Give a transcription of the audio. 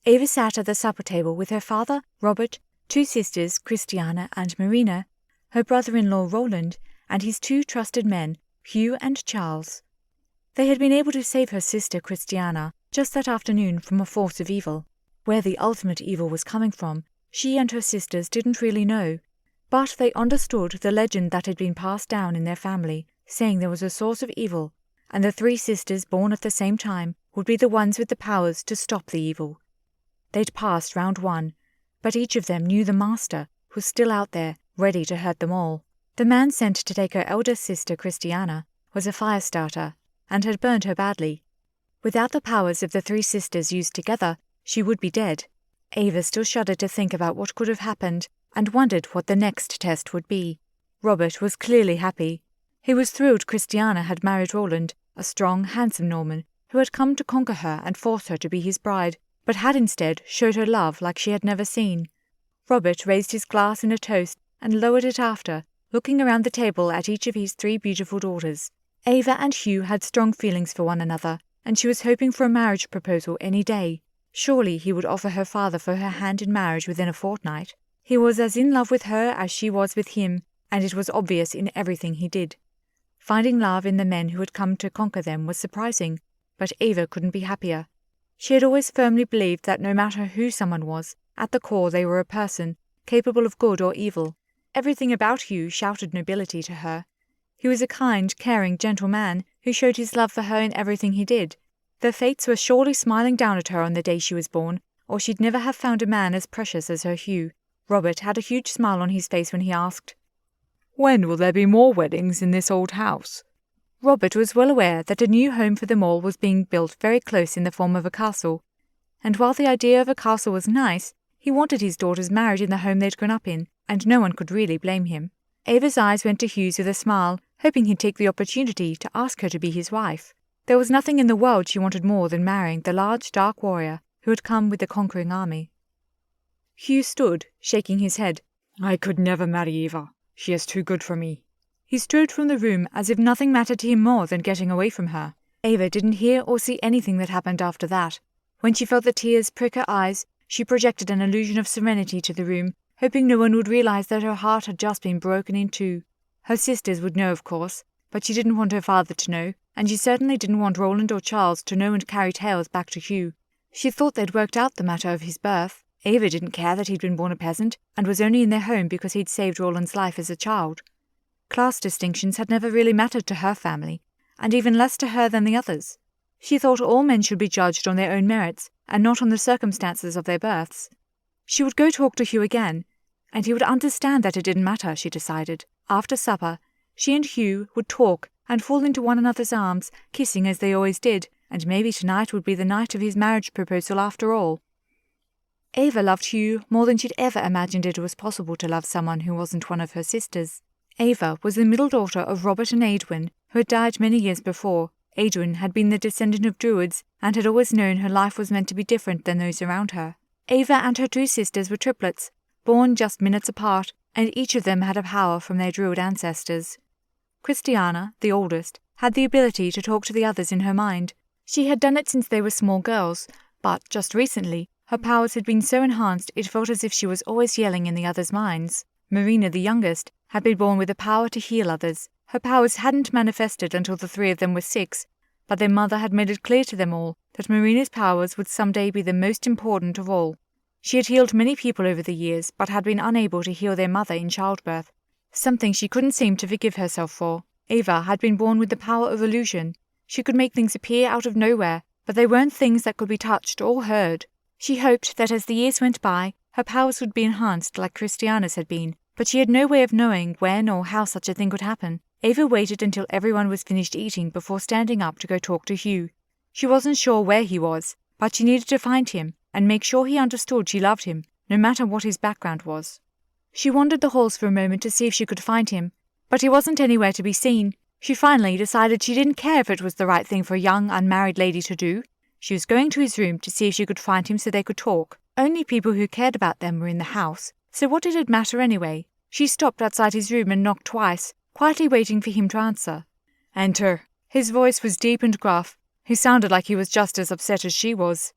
Ava sat at the supper table with her father, Robert, 2 sisters, Christiana and Marina, her brother-in-law Roland, and his 2 trusted men, Hugh and Charles. They had been able to save her sister Christiana just that afternoon from a force of evil. Where the ultimate evil was coming from, she and her sisters didn't really know, but they understood the legend that had been passed down in their family, saying there was a source of evil, and the 3 sisters born at the same time would be the ones with the powers to stop the evil. They'd passed round 1, but each of them knew the master was still out there, ready to hurt them all. The man sent to take her eldest sister Christiana was a fire starter, and had burned her badly. Without the powers of the 3 sisters used together, she would be dead. Ava still shuddered to think about what could have happened, and wondered what the next test would be. Robert was clearly happy. He was thrilled Christiana had married Roland, a strong, handsome Norman, who had come to conquer her and force her to be his bride, but had instead showed her love like she had never seen. Robert raised his glass in a toast and lowered it after, looking around the table at each of his 3 beautiful daughters. Ava and Hugh had strong feelings for one another, and she was hoping for a marriage proposal any day. Surely he would offer her father for her hand in marriage within a fortnight. He was as in love with her as she was with him, and it was obvious in everything he did. Finding love in the men who had come to conquer them was surprising, but Ava couldn't be happier. She had always firmly believed that no matter who someone was, at the core they were a person, capable of good or evil. Everything about Hugh shouted nobility to her. He was a kind, caring, gentle man who showed his love for her in everything he did. The fates were surely smiling down at her on the day she was born, or she'd never have found a man as precious as her Hugh. Robert had a huge smile on his face when he asked, "When will there be more weddings in this old house?" Robert was well aware that a new home for them all was being built very close in the form of a castle, and while the idea of a castle was nice, he wanted his daughters married in the home they'd grown up in, and no one could really blame him. Ava's eyes went to Hugh's with a smile, hoping he'd take the opportunity to ask her to be his wife. There was nothing in the world she wanted more than marrying the large, dark warrior who had come with the conquering army. Hugh stood, shaking his head. "I could never marry Eva. She is too good for me." He strode from the room as if nothing mattered to him more than getting away from her. Ava didn't hear or see anything that happened after that. When she felt the tears prick her eyes, she projected an illusion of serenity to the room, hoping no one would realize that her heart had just been broken in 2. Her sisters would know, of course, but she didn't want her father to know, and she certainly didn't want Roland or Charles to know and carry tales back to Hugh. She thought they'd worked out the matter of his birth. Ava didn't care that he'd been born a peasant, and was only in their home because he'd saved Roland's life as a child. Class distinctions had never really mattered to her family, and even less to her than the others. She thought all men should be judged on their own merits, and not on the circumstances of their births. She would go talk to Hugh again, and he would understand that it didn't matter, she decided. After supper, she and Hugh would talk and fall into one another's arms, kissing as they always did, and maybe tonight would be the night of his marriage proposal after all. Ava loved Hugh more than she'd ever imagined it was possible to love someone who wasn't one of her sisters. Ava was the middle daughter of Robert and Edwin, who had died many years before. Edwin had been the descendant of Druids and had always known her life was meant to be different than those around her. Ava and her 2 sisters were triplets, born just minutes apart, and each of them had a power from their Druid ancestors. Christiana, the oldest, had the ability to talk to the others in her mind. She had done it since they were small girls, but just recently, her powers had been so enhanced it felt as if she was always yelling in the others' minds. Marina, the youngest, had been born with the power to heal others. Her powers hadn't manifested until the 3 of them were 6, but their mother had made it clear to them all that Marina's powers would someday be the most important of all. She had healed many people over the years, but had been unable to heal their mother in childbirth, something she couldn't seem to forgive herself for. Ava had been born with the power of illusion. She could make things appear out of nowhere, but they weren't things that could be touched or heard. She hoped that as the years went by, her powers would be enhanced like Christiana's had been, but she had no way of knowing when or how such a thing could happen. Ava waited until everyone was finished eating before standing up to go talk to Hugh. She wasn't sure where he was, but she needed to find him and make sure he understood she loved him, no matter what his background was. She wandered the halls for a moment to see if she could find him, but he wasn't anywhere to be seen. She finally decided she didn't care if it was the right thing for a young, unmarried lady to do. She was going to his room to see if she could find him so they could talk. Only people who cared about them were in the house, so what did it matter anyway? She stopped outside his room and knocked twice, quietly waiting for him to answer. "Enter." His voice was deep and gruff. He sounded like he was just as upset as she was.